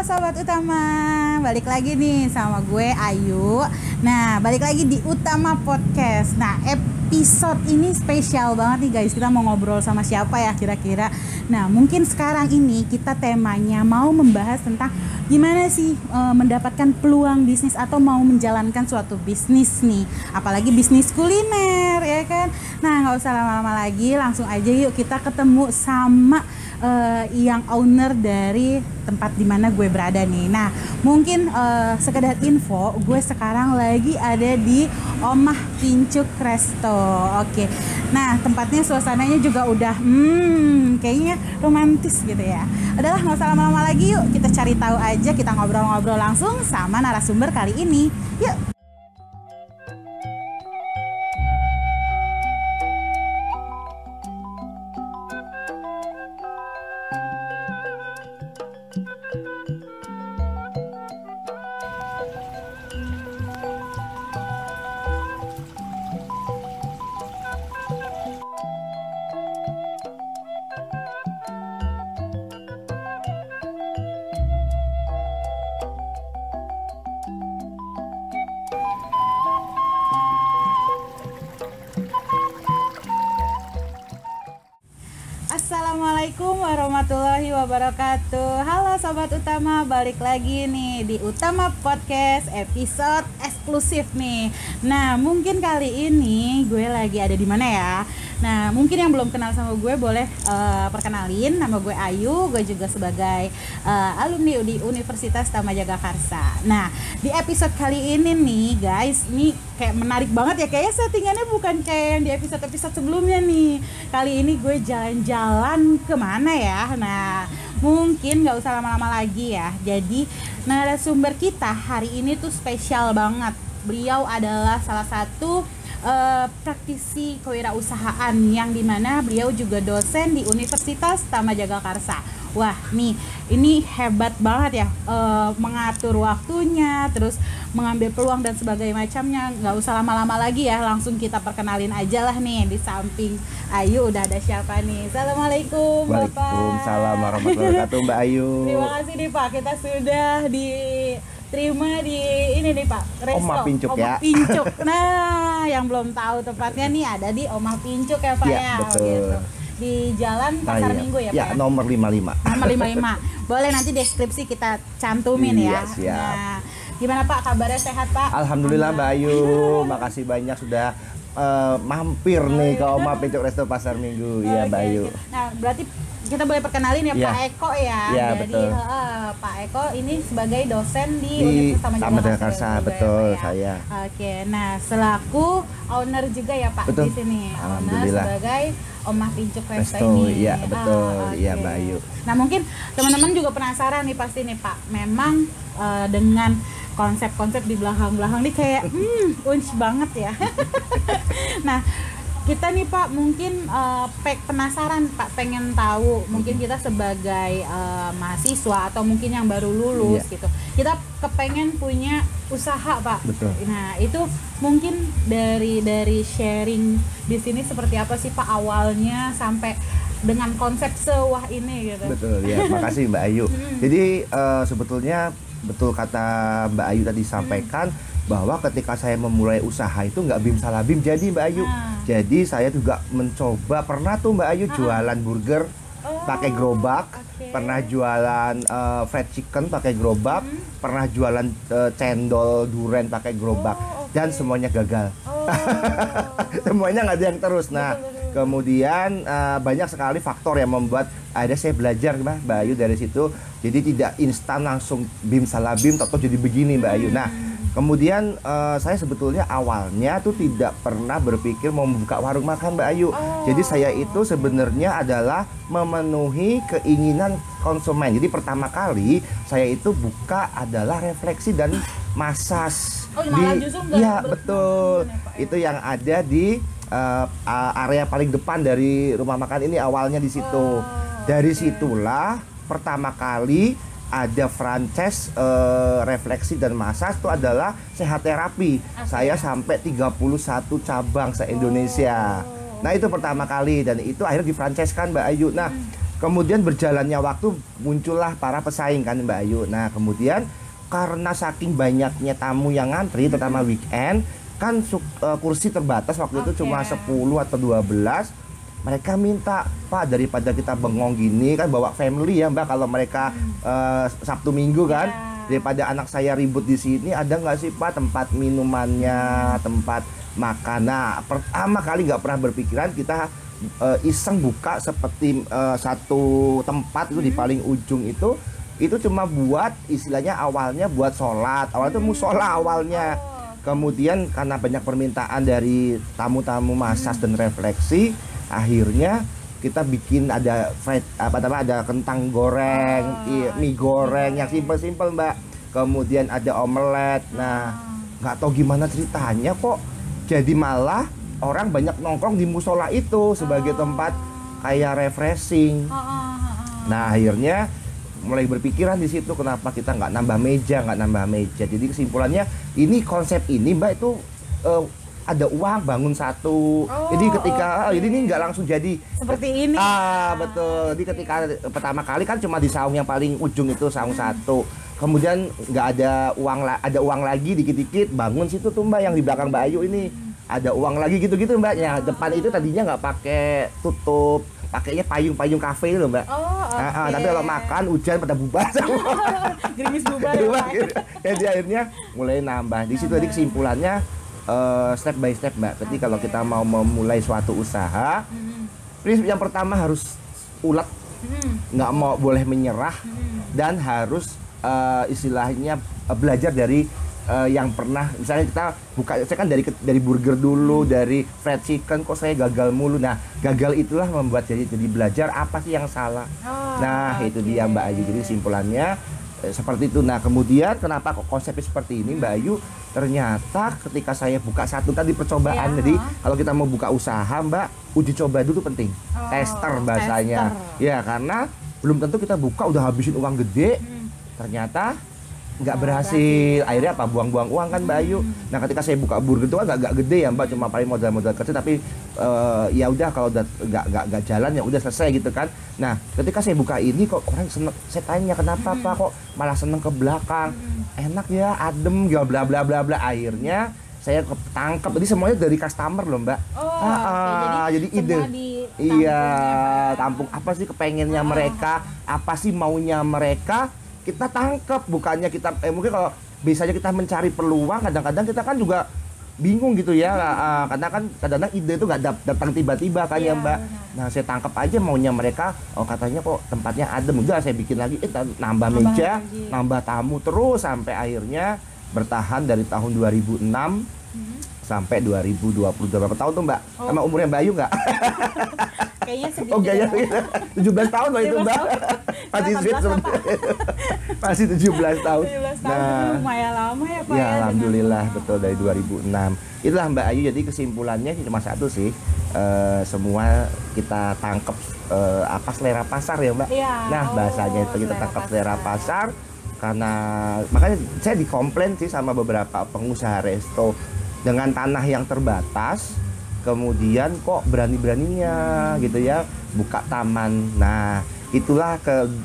Sobat Utama, balik lagi nih sama gue Ayu. Nah, balik lagi di Utama Podcast. Nah, episode ini spesial banget nih guys. Kita mau ngobrol sama siapa ya kira-kira. Nah, mungkin sekarang ini kita temanya mau membahas tentang gimana sih mendapatkan peluang bisnis atau mau menjalankan suatu bisnis nih. Apalagi bisnis kuliner ya kan. Nah, gak usah lama-lama lagi, langsung aja yuk kita ketemu sama yang owner dari tempat dimana gue berada nih. Nah, mungkin sekedar info, gue sekarang lagi ada di Omah Pincuk Resto. Oke. Nah, tempatnya suasananya juga udah kayaknya romantis gitu ya. Udahlah, nggak usah lama-lama lagi, yuk kita cari tahu aja, kita ngobrol-ngobrol langsung sama narasumber kali ini. Yuk. Assalamualaikum warahmatullahi wabarakatuh. Halo Sobat Utama, balik lagi nih di Utama Podcast episode eksklusif nih. Nah, mungkin kali ini gue lagi ada di mana ya? Nah, mungkin yang belum kenal sama gue boleh perkenalin. Nama gue Ayu, gue juga sebagai alumni di Universitas Tamajagakarsa. Nah, di episode kali ini nih guys, ini kayak menarik banget ya. Kayaknya settingannya bukan kayak yang di episode-episode sebelumnya nih. Kali ini gue jalan-jalan kemana ya? Nah, mungkin gak usah lama-lama lagi ya. Jadi narasumber kita hari ini tuh spesial banget. Beliau adalah salah satu praktisi kewirausahaan yang dimana beliau juga dosen di Universitas Tamajagakarsa. Wah, nih ini hebat banget ya, mengatur waktunya, terus mengambil peluang dan sebagainya macamnya. Nggak usah lama-lama lagi ya, langsung kita perkenalin aja lah nih. Di samping Ayu udah ada siapa nih? Assalamualaikum Bapak. Waalaikumsalam warahmatullahi wabarakatuh Mbak Ayu. Terima kasih nih Pak, kita sudah diterima di ini nih Pak, Resto Omah Pincuk Omah ya. Pincuk. Nah, yang belum tahu tepatnya nih ada di Omah Pincuk ya Pak ya. Betul. Gitu. Di Jalan Pasar Minggu ya Pak ya? Nomor 55. Nomor 55. Boleh nanti deskripsi kita cantumin ya. Siap. Nah, gimana Pak, kabarnya sehat Pak? Alhamdulillah Mbak Ayu, makasih banyak sudah mampir nih ke Omah Pincuk Resto Pasar Minggu. Iya Mbak Ayu. Nah, berarti kita boleh perkenalin ya Pak Eko ya. Iya, Jadi betul. Pak Eko ini sebagai dosen di Universitas Tamajagakarsa. betul Ya, saya. Oke, nah selaku owner juga ya Pak Betul. di sini. Alhamdulillah. Owner sebagai Omah Pincuk Resto Resto, ini. iya betul, iya oke. Mbak Ayu. Nah, mungkin teman-teman juga penasaran nih pasti nih Pak. Memang dengan konsep-konsep di belakang-belakang nih kayak unch banget ya. Nah, kita nih Pak mungkin penasaran Pak, pengen tahu mungkin kita sebagai mahasiswa atau mungkin yang baru lulus gitu, kita kepengen punya usaha Pak. Betul. Nah, itu mungkin dari sharing di sini seperti apa sih Pak awalnya sampai dengan konsep sewah ini gitu. Betul ya, makasih Mbak Ayu. Jadi sebetulnya betul kata Mbak Ayu tadi sampaikan bahwa ketika saya memulai usaha itu nggak bim salah bim jadi Mbak Ayu. Jadi saya juga mencoba, pernah tuh Mbak Ayu jualan burger pakai gerobak, pernah jualan fried chicken pakai gerobak, pernah jualan cendol duren pakai gerobak, dan semuanya gagal. Semuanya nggak ada yang terus. Nah, kemudian banyak sekali faktor yang membuat ada saya belajar Mbak Ayu dari situ. Jadi tidak instan langsung bim salah bim atau jadi begini Mbak Ayu. Nah, kemudian saya sebetulnya awalnya tuh tidak pernah berpikir mau membuka warung makan Mbak Ayu. Jadi saya itu sebenarnya adalah memenuhi keinginan konsumen. Jadi pertama kali saya itu buka adalah refleksi dan masas. Iya betul. Itu yang ada di area paling depan dari rumah makan ini awalnya di situ. Dari situlah pertama kali ada franchise refleksi dan masas itu adalah sehat terapi. Saya sampai 31 cabang se-Indonesia. Nah, itu pertama kali dan itu akhirnya di franchise kan Mbak Ayu. Nah, Kemudian berjalannya waktu muncullah para pesaing kan Mbak Ayu. Nah kemudian karena saking banyaknya tamu yang ngantri, terutama weekend, kan kursi terbatas waktu itu cuma 10 atau 12. Mereka minta, Pak, daripada kita bengong gini kan bawa family ya Mbak, kalau mereka Sabtu Minggu kan, daripada anak saya ribut di sini, ada nggak sih Pak tempat minumannya, tempat makan. Nah pertama kali nggak pernah berpikiran kita iseng buka seperti satu tempat itu di paling ujung itu cuma buat istilahnya awalnya buat sholat, awalnya itu musola awalnya. Kemudian karena banyak permintaan dari tamu-tamu massage dan refleksi, akhirnya kita bikin ada ada kentang goreng, mie goreng yang simpel-simpel Mbak. Kemudian ada omelet. Nah, nggak tahu gimana ceritanya kok jadi malah orang banyak nongkrong di musola itu sebagai tempat kayak refreshing. Nah, akhirnya mulai berpikiran di situ kenapa kita nggak nambah meja. Jadi kesimpulannya ini konsep ini Mbak itu ada uang bangun satu. Jadi ketika ini nggak langsung jadi seperti ini. Betul. Jadi ketika pertama kali kan cuma di saung yang paling ujung itu saung satu. Kemudian nggak ada uang lagi dikit-dikit bangun situ tuh Mbak yang di belakang Mbak Ayu ini. Ada uang lagi gitu-gitu Mbak. Ya depan itu tadinya nggak pakai tutup, pakainya payung kafe loh Mbak. Tapi kalau makan hujan pada bubar gerimis bubar jadi akhirnya mulai nambah. Di situ tadi kesimpulannya step by step Mbak. Jadi kalau kita mau memulai suatu usaha, prinsip yang pertama harus ulet, nggak boleh menyerah, dan harus istilahnya belajar dari yang pernah, misalnya kita buka, saya kan dari burger dulu, dari fried chicken, kok saya gagal mulu. Nah gagal itulah membuat jadi belajar apa sih yang salah. Itu dia Mbak Ayu. Jadi simpulannya seperti itu. Nah kemudian kenapa kok konsepnya seperti ini Mbak Ayu? Ternyata ketika saya buka satu tadi percobaan, jadi kalau kita mau buka usaha Mbak, uji coba dulu penting, tester bahasanya. Ya karena belum tentu kita buka udah habisin uang gede, ternyata nggak berhasil. Akhirnya apa, buang-buang uang kan Mbak Ayu. Nah ketika saya buka burger itu kan nggak gede ya Mbak, cuma paling modal kecil, tapi ya udah kalau udah nggak jalan ya udah selesai gitu kan. Nah ketika saya buka ini kok orang seneng, saya tanya kenapa Pak kok malah seneng ke belakang, enak ya, adem ya, bla bla bla bla. Akhirnya saya ketangkep, jadi semuanya dari customer loh Mbak. Jadi ide, iya, tampung apa sih kepengennya mereka, apa sih maunya mereka, kita tangkep. Bukannya kita mungkin kalau biasanya kita mencari peluang, kadang-kadang kita kan juga bingung gitu ya, karena kan kadang-kadang ide itu nggak datang tiba-tiba kan ya Mbak. Nah saya tangkap aja maunya mereka, katanya kok tempatnya adem, udah saya bikin lagi, nambah meja, nambah tamu terus sampai akhirnya bertahan dari tahun 2006 sampai 2020. Berapa tahun tuh Mbak? Sama umurnya Mbak Ayu nggak? Kayaknya sedikit. Kayaknya 17 tahun Mbak itu Mbak. Masih sweet sebenarnya. Masih 17 tahun. 17 tahun lumayan lama ya Pak ya. Alhamdulillah, betul, dari 2006. Itulah Mbak Ayu, jadi kesimpulannya cuma satu sih. Semua kita tangkep selera pasar ya Mbak. Nah bahasanya itu kita tangkap selera pasar. Karena makanya saya dikomplain sih sama beberapa pengusaha resto dengan tanah yang terbatas, kemudian kok berani-beraninya gitu ya buka taman. Nah itulah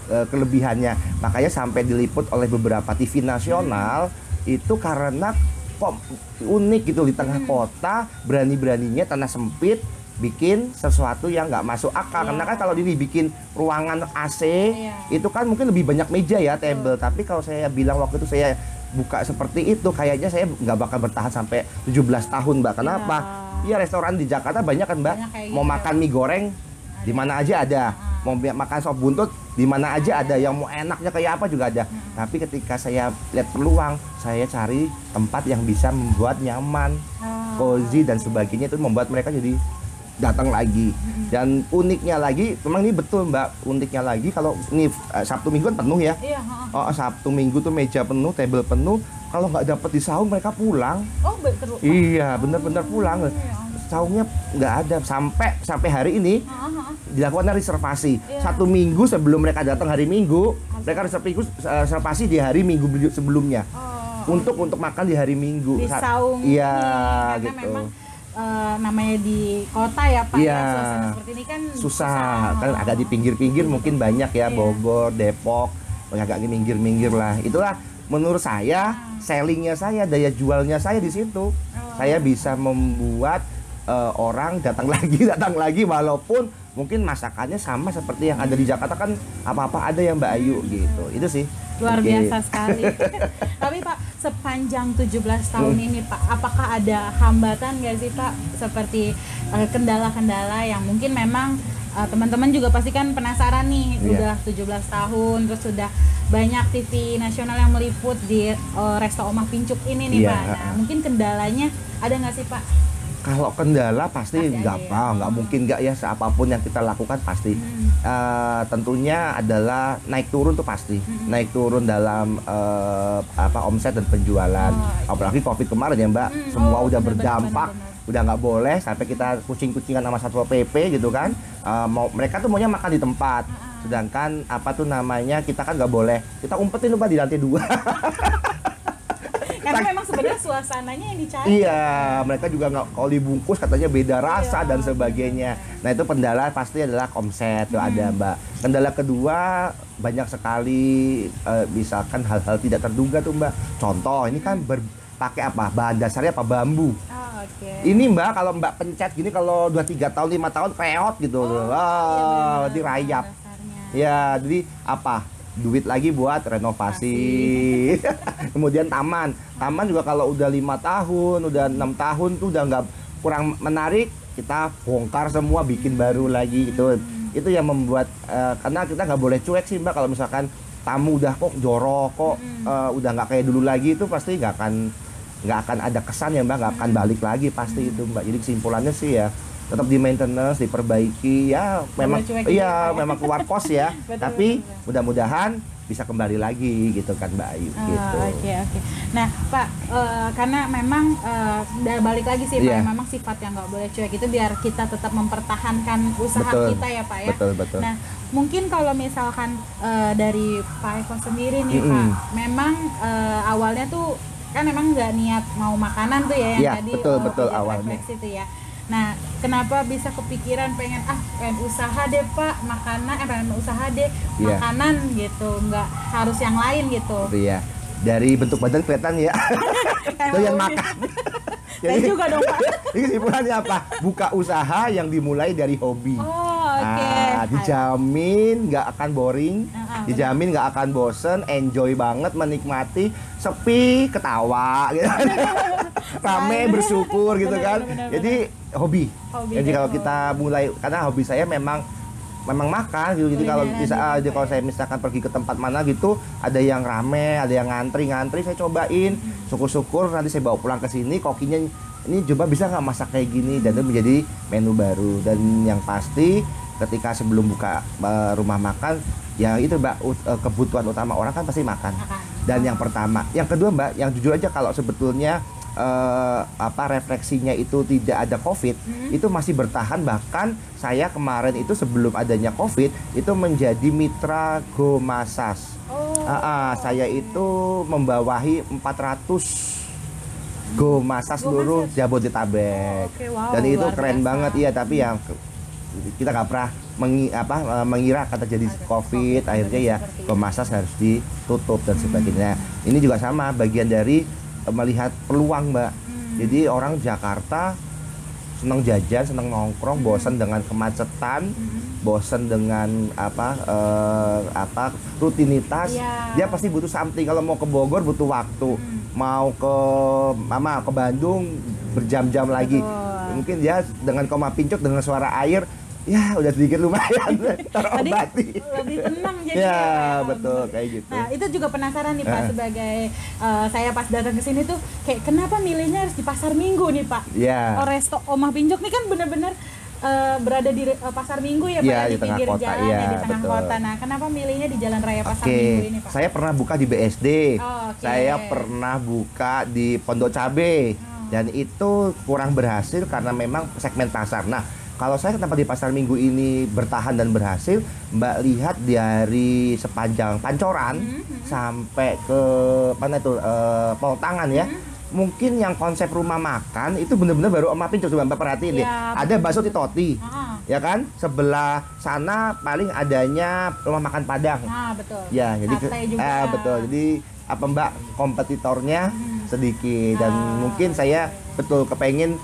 kelebihannya, makanya sampai diliput oleh beberapa TV nasional itu karena kok unik gitu, di tengah kota berani-beraninya tanah sempit bikin sesuatu yang nggak masuk akal. Karena kan kalau dibikin ruangan AC itu kan mungkin lebih banyak meja ya, table. Tapi kalau saya bilang waktu itu saya buka seperti itu, kayaknya saya nggak bakal bertahan sampai 17 tahun Mbak. Kenapa? Iya, restoran di Jakarta banyak kan Mbak. Mau makan mie goreng di mana aja ada, mau makan sop buntut di mana aja ada, yang mau enaknya kayak apa juga ada. Tapi ketika saya lihat peluang, saya cari tempat yang bisa membuat nyaman, cozy dan sebagainya, itu membuat mereka jadi datang lagi. Dan uniknya lagi, memang ini betul Mbak, uniknya lagi kalau ini Sabtu Minggu kan penuh ya. Sabtu Minggu tuh meja penuh, table penuh. Kalau nggak dapet di saung mereka pulang. Betul. Iya, bener-bener pulang. Saungnya nggak ada sampai hari ini dilakukan reservasi. 1 minggu sebelum mereka datang hari Minggu, mereka reservasi di hari Minggu sebelumnya. Untuk makan di hari Minggu. Di saung. Iya, karena gitu. Memang namanya di kota ya Pak, Iya. ya suasana seperti ini kan Susah, kan agak di pinggir-pinggir mungkin banyak ya, Iya. Bogor, Depok, agak di minggir-minggir lah. Itulah menurut saya sellingnya saya, daya jualnya saya di situ. Saya bisa membuat orang datang lagi walaupun mungkin masakannya sama seperti yang ada di Jakarta, kan apa-apa ada yang Mbak Ayu gitu. Itu sih. luar Oke. biasa sekali. Tapi Pak, sepanjang 17 tahun ini Pak, apakah ada hambatan nggak sih Pak, seperti kendala-kendala yang mungkin memang teman-teman juga pasti kan penasaran nih, udah 17 tahun terus sudah banyak TV nasional yang meliput di Resto Omah Pincuk ini nih Iya, Pak. Nah, mungkin kendalanya ada nggak sih Pak? Kalau kendala pasti Pasti nggak ada ya. nggak mungkin nggak ya, apapun yang kita lakukan pasti. Tentunya adalah naik turun tuh pasti, naik turun dalam omset dan penjualan. iya. Apalagi Covid kemarin ya Mbak, semua udah benar, berdampak, benar. udah nggak boleh sampai kita kucing-kucingan sama Satpol PP gitu kan. Mereka tuh maunya makan di tempat, sedangkan kita kan nggak boleh, kita umpetin lupa di lantai 2. Karena memang sebenarnya suasananya yang dicari. Iya, mereka juga nggak, kalau dibungkus katanya beda rasa dan sebagainya. Nah itu kendala pasti adalah omset tuh ada Mbak. Kendala kedua banyak sekali, misalkan hal-hal tidak terduga tuh Mbak. Contoh ini kan pakai apa? Bahan dasarnya apa? Bambu. Ini Mbak, kalau Mbak pencet gini kalau 2-3 tahun 5 tahun peot gitu. Nanti rayap. Ya, jadi apa? Duit lagi buat renovasi. Kemudian taman juga kalau udah 5 tahun, udah 6 tahun tuh udah nggak, kurang menarik, kita bongkar semua, bikin baru lagi gitu. Itu yang membuat karena kita nggak boleh cuek sih Mbak, kalau misalkan tamu udah kok jorok kok, udah nggak kayak dulu lagi, itu pasti nggak akan ada kesan ya Mbak, nggak akan balik lagi pasti itu Mbak. Jadi kesimpulannya sih ya tetap di maintenance, diperbaiki ya, memang iya memang keluar kos ya. Tapi mudah-mudahan bisa kembali lagi gitu kan Mbak Ayu gitu. Oke. Nah Pak, karena memang balik lagi sih Pak, memang sifat yang nggak boleh cuek itu biar kita tetap mempertahankan usaha kita ya Pak ya. Betul. Nah mungkin kalau misalkan dari Pak Eko sendiri nih Pak, memang awalnya tuh kan memang nggak niat mau makanan tuh ya yang tadi betul awalnya itu ya. Nah, kenapa bisa kepikiran pengen usaha deh Pak, pengen usaha deh makanan gitu, nggak harus yang lain gitu. Iya, dari bentuk badan kelihatan ya. Doyan makan. Jadi juga dong Pak. Ini kesimpulannya apa? Buka usaha yang dimulai dari hobi. Dijamin nggak akan boring, dijamin nggak akan bosen, enjoy banget, menikmati, sepi, ketawa, gitu. Rame, bersyukur gitu kan. Jadi hobi. Jadi kalau kita mulai, karena hobi saya memang makan gitu. Jadi kalau kalau saya misalkan pergi ke tempat mana gitu, ada yang rame, ada yang ngantri, saya cobain, syukur-syukur nanti saya bawa pulang ke sini, kokinya ini coba bisa nggak masak kayak gini, dan itu menjadi menu baru. Dan yang pasti ketika sebelum buka rumah makan, ya itu Mbak, kebutuhan utama orang kan pasti makan. Dan yang pertama, yang kedua Mbak, yang jujur aja kalau sebetulnya refleksinya itu tidak ada COVID, itu masih bertahan. Bahkan saya kemarin itu sebelum adanya COVID itu menjadi mitra Go Masas. Saya itu membawahi 400 Go Masas seluruh Jabodetabek. Dan itu keren banget ya, tapi yang kita nggak pernah mengira akan terjadi COVID, akhirnya ya Go Masas harus ditutup dan sebagainya. Ini juga sama, bagian dari melihat peluang Mbak. Jadi orang Jakarta senang jajan, senang nongkrong, bosan dengan kemacetan, bosan dengan rutinitas. Dia pasti butuh something. Kalau mau ke Bogor butuh waktu, mau ke Bandung berjam-jam lagi. Mungkin dia dengan Omah Pincuk, dengan suara air, ya udah sedikit lumayan terobati. Lebih tenang jadi. Ya betul kayak gitu. Nah itu juga penasaran nih Pak, sebagai saya pas datang ke sini tuh kayak kenapa milihnya harus di Pasar Minggu nih Pak? Resto Omah Pincuk nih kan benar-benar berada di Pasar Minggu ya Pak, di pinggir jalan ya, di tengah kota. Nah kenapa milihnya di Jalan Raya Pasar Minggu ini Pak? Saya pernah buka di BSD, saya pernah buka di Pondok Cabe, dan itu kurang berhasil karena memang segmen pasar. Nah kalau saya kenapa di Pasar Minggu ini bertahan dan berhasil, Mbak lihat dari sepanjang Pancoran sampai ke mana itu Pol Tangan ya, mungkin yang konsep rumah makan itu benar-benar baru Om Apin coba Mbak perhatiin deh. Ya, Ada bakso Titoti. Ah, Ya kan? Sebelah sana paling adanya rumah makan Padang. nah betul. Ya, jadi Sate juga. betul. Jadi apa Mbak kompetitornya sedikit dan mungkin saya betul kepengen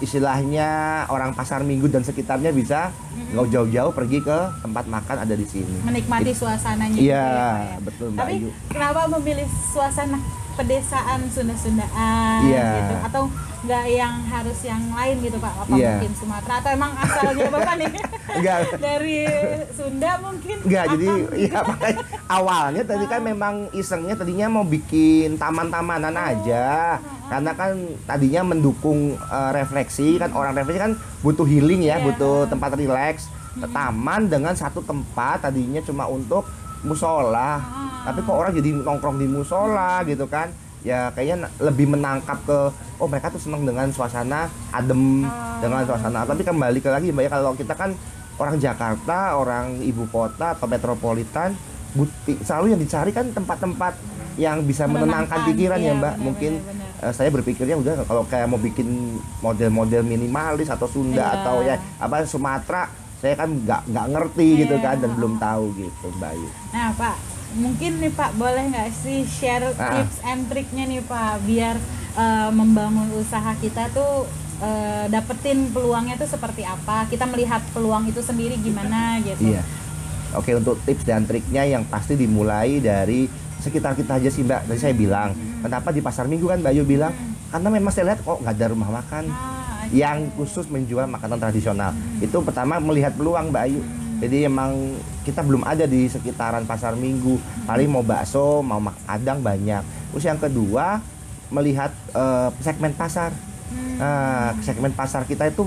istilahnya orang pasar Minggu dan sekitarnya bisa nggak jauh-jauh pergi ke tempat makan ada di sini. Menikmati suasananya Iya, gitu ya, Pak, ya. betul Mbak Tapi Ayu. kenapa memilih suasana pedesaan Sunda-Sundaan Iya. gitu atau nggak yang harus yang lain gitu Pak? Apa Iya. mungkin Sumatera atau emang asalnya Bapak nih Enggak. dari Sunda mungkin? Enggak, jadi Akang? ya makanya awalnya tadi kan memang isengnya tadinya mau bikin taman-tamanan aja. Karena kan tadinya mendukung refleksi kan orang refleksi kan butuh healing ya, Iya. butuh tempat rileks. Taman dengan satu tempat tadinya cuma untuk musola. Tapi kok orang jadi nongkrong di musola gitu kan. Ya kayaknya lebih menangkap ke oh mereka tuh seneng dengan suasana adem, dengan suasana. Tapi kembali ke lagi Mbak ya, kalau kita kan orang Jakarta, orang ibu kota atau metropolitan, selalu yang dicari kan tempat-tempat yang bisa menenangkan pikiran ya iya, Mbak. benar, Mungkin benar. saya berpikirnya udah kalau kayak mau bikin model-model minimalis atau Sunda Iya. atau ya apa Sumatera, saya kan nggak ngerti gitu Iya. kan dan belum tahu gitu Mbak Ayu. Nah Pak, mungkin nih Pak boleh nggak sih share tips and triknya nih Pak biar membangun usaha kita tuh dapetin peluangnya tuh seperti apa? Kita melihat peluang itu sendiri gimana gitu. Iya. Oke, untuk tips dan triknya yang pasti dimulai dari sekitar kita aja sih Mbak. Tadi saya bilang, kenapa di pasar Minggu kan Mbak Ayu bilang, karena memang saya lihat kok nggak ada rumah makan yang khusus menjual makanan tradisional. Itu pertama melihat peluang Mbak Ayu. Jadi emang kita belum ada di sekitaran pasar Minggu. Paling mau bakso, mau padang banyak. Terus yang kedua melihat segmen pasar. Segmen pasar kita itu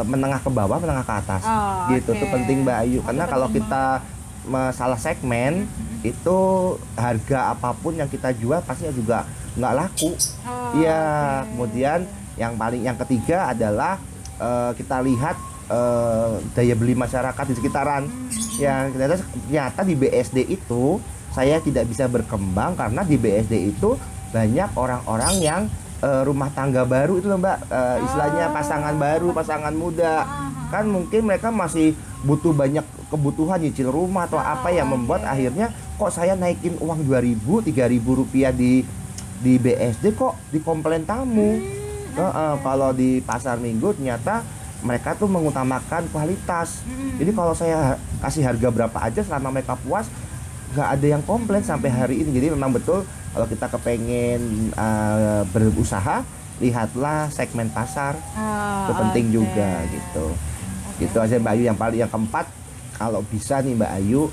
menengah ke bawah, menengah ke atas. Gitu tuh penting Mbak Ayu. Karena kalau kita salah segmen itu harga apapun yang kita jual pasti juga nggak laku. Iya. Kemudian yang ketiga adalah kita lihat daya beli masyarakat di sekitaran. Yang ternyata di BSD itu saya tidak bisa berkembang karena di BSD itu banyak orang-orang yang rumah tangga baru itu loh Mbak, istilahnya pasangan baru, pasangan muda. Kan mungkin mereka masih butuh banyak kebutuhan nyicil rumah atau apa yang membuat akhirnya kok saya naikin uang 2.000, 3.000 rupiah di BSD kok di komplain tamu. Kalau di pasar Minggu ternyata mereka tuh mengutamakan kualitas. Jadi kalau saya kasih harga berapa aja selama mereka puas, nggak ada yang komplain sampai hari ini. Jadi memang betul kalau kita kepengen berusaha, lihatlah segmen pasar. Itu penting juga gitu. Itu aja Mbak Ayu. Yang keempat, kalau bisa nih Mbak Ayu,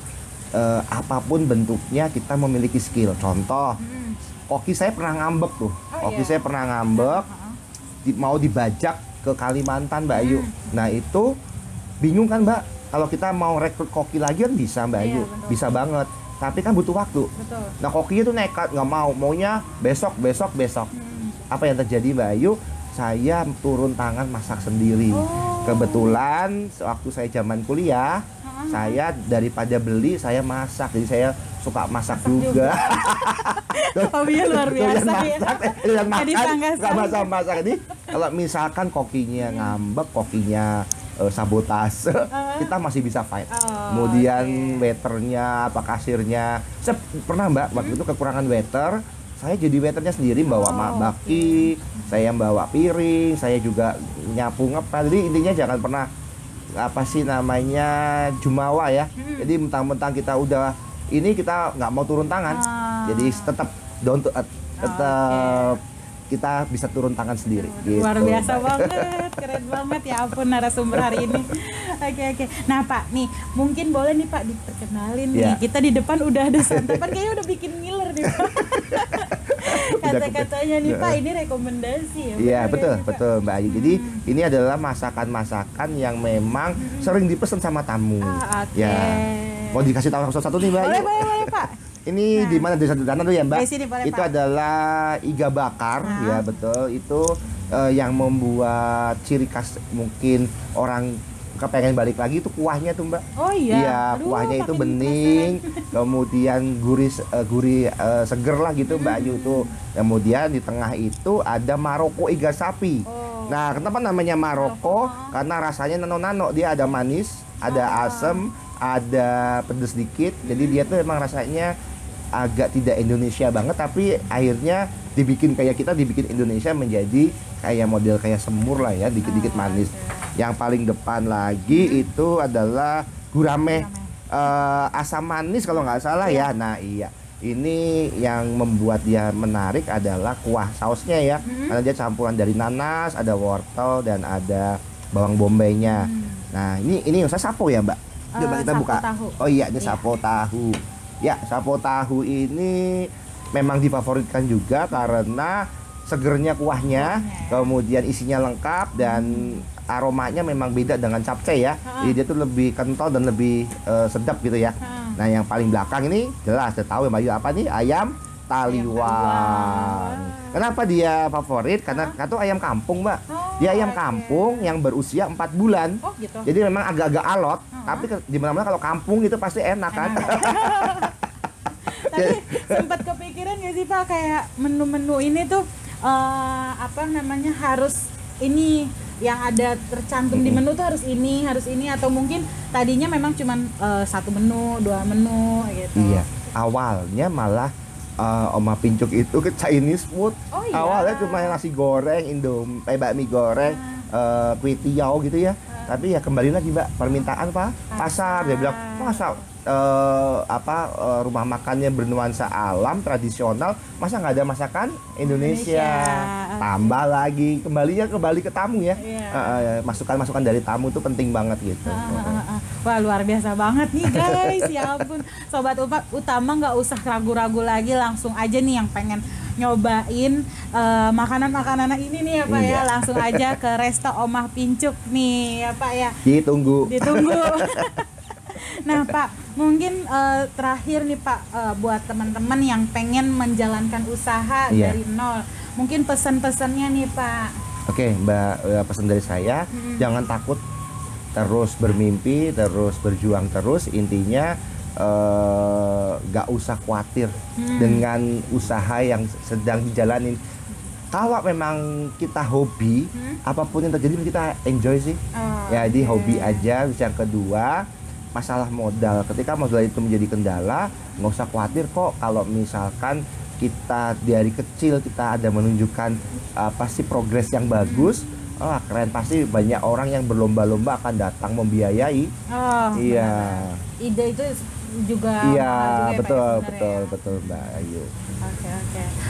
apapun bentuknya kita memiliki skill. Contoh, koki saya pernah ngambek tuh. Koki saya pernah ngambek, mau dibajak ke Kalimantan Mbak Ayu. Nah itu bingung kan Mbak, kalau kita mau rekrut koki lagi kan bisa Mbak Ayu, bisa banget. Tapi kan butuh waktu. Betul. Nah kokinya tuh nekat, nggak maunya besok. Apa yang terjadi Mbak Ayu? Saya turun tangan masak sendiri. Kebetulan waktu saya zaman kuliah, saya daripada beli saya masak. Jadi saya suka masak juga. Hobinya luar biasa ya. Dan makan, nggak masak-masak. Jadi kalau misalkan kokinya ngambek, kokinya sabotase, kita masih bisa fight. Kemudian waiternya, apa kasirnya, saya pernah Mbak waktu itu kekurangan waiter, saya jadi waiternya sendiri, bawa baki, saya bawa piring, saya juga nyapu ngepel. Jadi intinya jangan pernah apa sih namanya jumawa ya. Jadi mentang-mentang kita udah ini kita nggak mau turun tangan. Jadi tetap down to earth, tetap kita bisa turun tangan sendiri. Gitu. Luar biasa banget, keren banget ya ampun narasumber hari ini. Oke. Nah Pak, nih mungkin boleh nih Pak diperkenalin nih. Kita di depan udah ada santapan, kayaknya udah bikin ngiler nih Pak. Kata-katanya nih Pak, ini rekomendasi ya. Iya betul Mbak Ayu. Jadi ini adalah masakan-masakan yang memang sering dipesan sama tamu. Ya, mau dikasih tahu satu-satu nih Mbak Ayu. Boleh Pak. Ini di mana Desa Sederhana tuh ya Mbak? Sini, boleh, itu Pak. adalah iga bakar ya betul. Itu yang membuat ciri khas mungkin orang kepengen balik lagi itu kuahnya tuh Mbak. Oh iya. Iya, Aduh, kuahnya itu makin bening, kemudian gurih seger lah gitu Mbak Ayu tuh. Kemudian di tengah itu ada Maroko iga sapi. Oh. Nah, kenapa namanya Maroko? Karena rasanya nano-nano, dia ada manis, ada asam, ada pedes dikit. Jadi dia tuh emang rasanya agak tidak Indonesia banget, tapi akhirnya dibikin kayak kita, dibikin Indonesia menjadi kayak model kayak semur lah ya, dikit-dikit manis. Yang paling depan lagi itu adalah gurame, asam manis kalau nggak salah ya. Nah iya, ini yang membuat dia menarik adalah kuah sausnya ya, karena dia campuran dari nanas, ada wortel dan ada bawang bombaynya. Nah ini usah sapo ya Mbak. Coba kita sapo buka. tahu. Oh iya, ini sapo tahu. Ya, sapo tahu ini memang difavoritkan juga karena segernya kuahnya, kemudian isinya lengkap dan aromanya memang beda dengan capcay ya. Jadi dia tuh lebih kental dan lebih sedap gitu ya. Nah, yang paling belakang ini jelas, kita tahu ya Mbak Yu, apa nih? Ayam taliwang. Kenapa dia favorit? Karena itu ayam kampung, Mbak. Dia ayam kampung yang berusia 4 bulan. Oh, gitu. Jadi memang agak-agak alot, tapi di mana-mana kalau kampung gitu pasti enak kan. Tapi sempat kepikiran gak sih Pak, kayak menu-menu ini tuh apa namanya, harus ini yang ada tercantum di menu tuh harus ini atau mungkin tadinya memang cuman satu menu, 2 menu gitu. Iya, awalnya malah Oma Pincuk itu ke Chinese food. Oh, iya. Awalnya cuma nasi goreng, bakmi goreng, kue tiaw gitu ya. Tapi ya kembali lagi Mbak, permintaan Pak, pasar. Dia bilang, masa rumah makannya bernuansa alam tradisional, masa nggak ada masakan Indonesia. Tambah lagi, kembali ke tamu ya. Masukan-masukan dari tamu itu penting banget gitu. Wah, luar biasa banget nih guys. Ya ampun, Sobat Utama nggak usah ragu-ragu lagi, langsung aja nih yang pengen nyobain makanan-makanan ini nih ya Pak ya, langsung aja ke Resto Oma Pincuk nih ya Pak ya. Ditunggu. Nah Pak, mungkin terakhir nih Pak, buat teman-teman yang pengen menjalankan usaha dari nol, mungkin pesan-pesannya nih Pak. Oke Mbak, pesan dari saya, jangan takut, terus bermimpi, terus berjuang terus. Intinya gak usah khawatir dengan usaha yang sedang dijalanin. Kalau memang kita hobi, apapun yang terjadi kita enjoy sih. Jadi hobi aja. Yang kedua, masalah modal. Ketika modal itu menjadi kendala, nggak usah khawatir kok. Kalau misalkan kita dari kecil kita ada menunjukkan pasti progres yang bagus, keren, pasti banyak orang yang berlomba-lomba akan datang membiayai. Iya. Ide itu juga betul Mbak Ayu.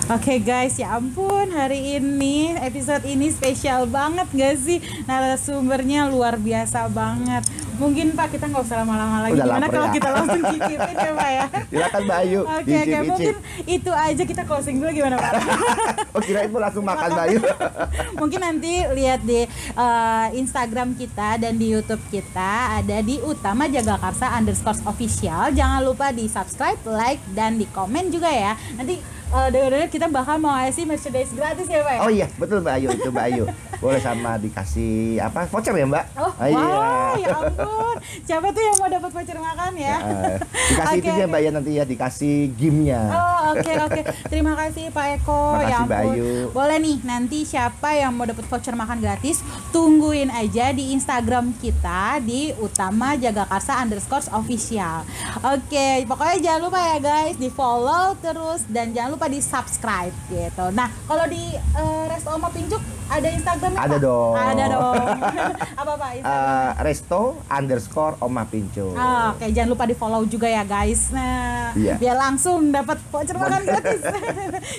Oke guys, ya ampun, hari ini episode ini spesial banget gak sih? Narasumbernya luar biasa banget. Mungkin Pak, kita nggak usah lama-lama lagi. Gimana kalau kita langsung cicipin ya Pak ya? Silakan Mbak Ayu. Oke, mungkin itu aja, kita closing dulu gimana Pak? Oh, kirain mau langsung makan Mbak Ayu. Mungkin nanti lihat di Instagram kita dan di YouTube kita, ada di Utama Jagakarsa_official. Jangan lupa di subscribe, like, dan di komen juga ya. Nanti dengar-dengar kita bakal mau ngasih merchandise gratis ya Pak ya? Oh iya, betul Mbak Ayu, itu Mbak Ayu. Boleh sama dikasih voucher ya Mbak? Oh, wow, ya ampun. Siapa tuh yang mau dapat voucher makan ya? Dikasih itu ya Mbak ya, nanti ya dikasih game-nya. Oh, oke. Terima kasih Pak Eko. Makasih, ya ampun. Mbak Ayu. Boleh nih, nanti siapa yang mau dapat voucher makan gratis, tungguin aja di Instagram kita di Utama Jagakarsa_official. Oke, pokoknya jangan lupa ya guys, di follow terus dan jangan lupa di subscribe gitu. Nah, kalau di Resto Oma Pincuk ada Instagramnya Ada Pak? Dong. Ada dong. Apa Pak Instagramnya? Resto_Oma Pincuk. Oke, jangan lupa di follow juga ya guys. Nah, biar langsung dapat voucher makan gratis.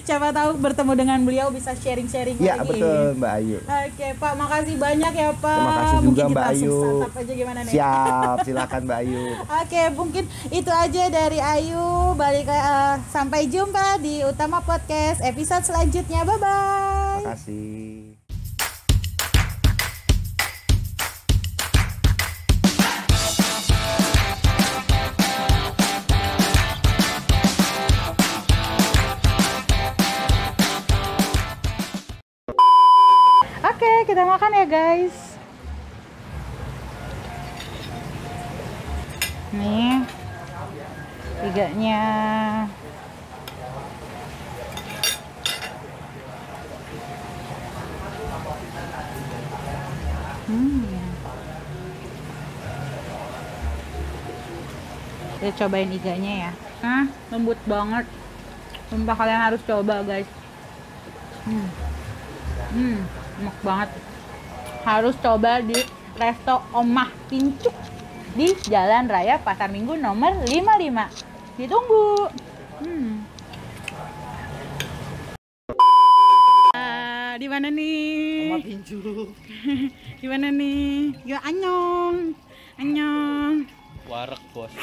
Siapa tahu bertemu dengan beliau bisa sharing-sharing lagi. Iya betul Mbak Ayu. Oke Pak, makasih banyak ya Pak. Terima kasih juga mungkin Mbak Ayu. Santap aja gimana nih? Siap, silakan Mbak Ayu. Oke, mungkin itu aja dari Ayu. Sampai jumpa di Utama Podcast episode selanjutnya. Bye-bye. Terima kasih. Oke, kita makan ya guys. Nih iganya. Kita cobain iganya ya. Lembut banget. Sumpah kalian harus coba guys. Enak banget. Harus coba di Resto Omah Pincuk di Jalan Raya Pasar Minggu nomor 55. Ditunggu. Di mana nih? Omah Pincuk. Di mana nih? Ya anyong. Anyong. Warak bos.